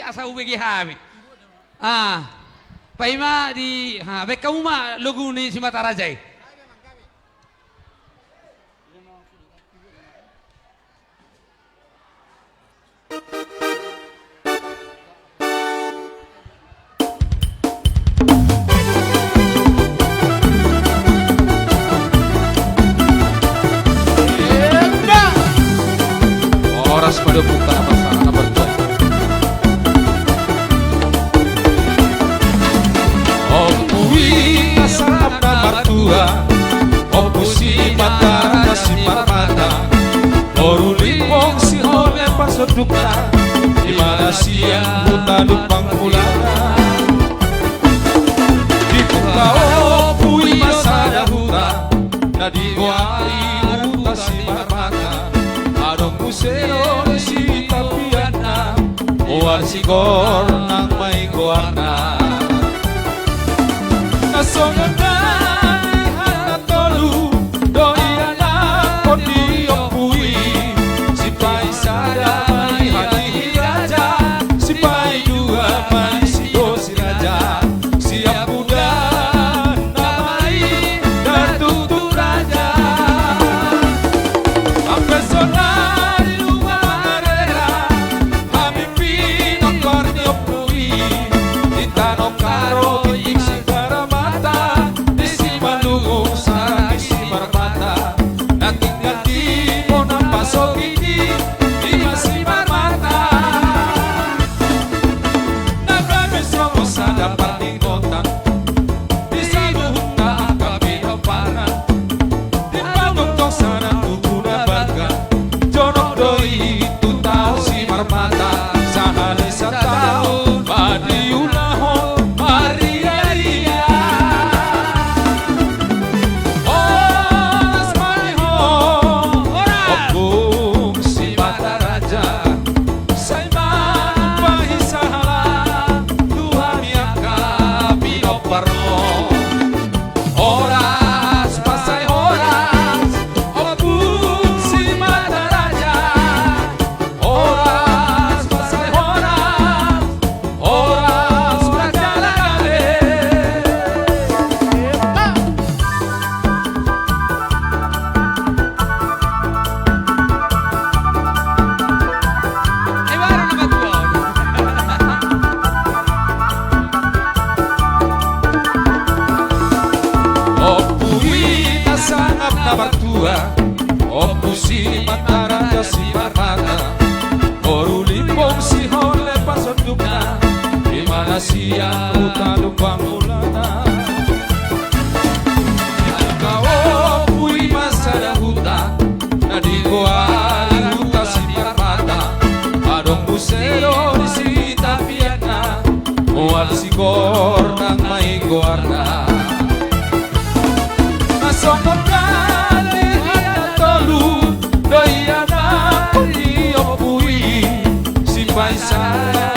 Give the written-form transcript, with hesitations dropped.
asa ubegi hami. Paima di beka uma logo ni si Matarajai. Oras pada buka pasangan bertuan. Opui kasarap na martua, opusi mata kasi marmata, orulipong si hole pasodukna, di mana siang buta lupang ulana. Di buka opui masada huta, na diwali huta si marmata. Adong museo si tapiana, oar sigor nang may goarna. Nasongan na hanatolu, doi anak kondi opui. Si paisada may hati raja, si pai dua may sido si raja. Siap muda namai datutu raja. Ampesona opusi mataraja si marmata, orulipong si hole pasodukna, di mana siang buta lupang ulana. Kau opui masada huta, nadi goali huta si marmata, adong busero di si tapiana, oal si gor nang may goarna. Nasongkot doi anak kondi opui, si paisada